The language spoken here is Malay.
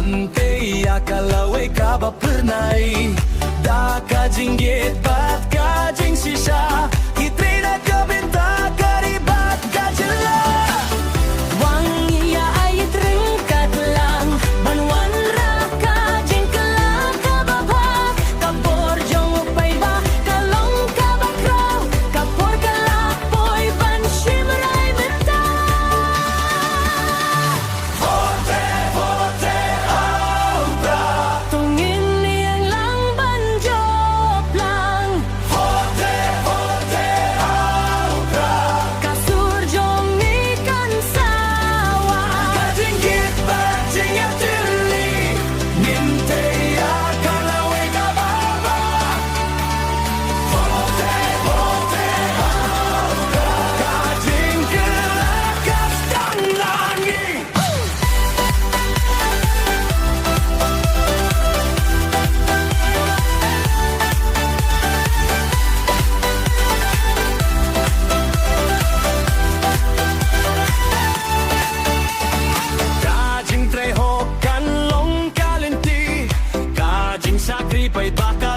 Manteya kalaway ka ba pernay Da kajinggit bat kajing sisa Kitri na kabinta karibat kajela Wangiya ay tringkat lang Banwan ra kajing kalang kababa Kapor jong upay ba kalong kabakraw Kapor kalapoy ban shimray menta Forte, forte, aura Tungin niyang lang banjop lang Forte, forte, aura Kasurjong ikan sawa Kajinggit bat jingat tili Ninteya kalaway ka ba ba Forte, forte, aura Kajing kelakas dan langit Kajing treho kan long kalenti Kajing sakri pa'y baka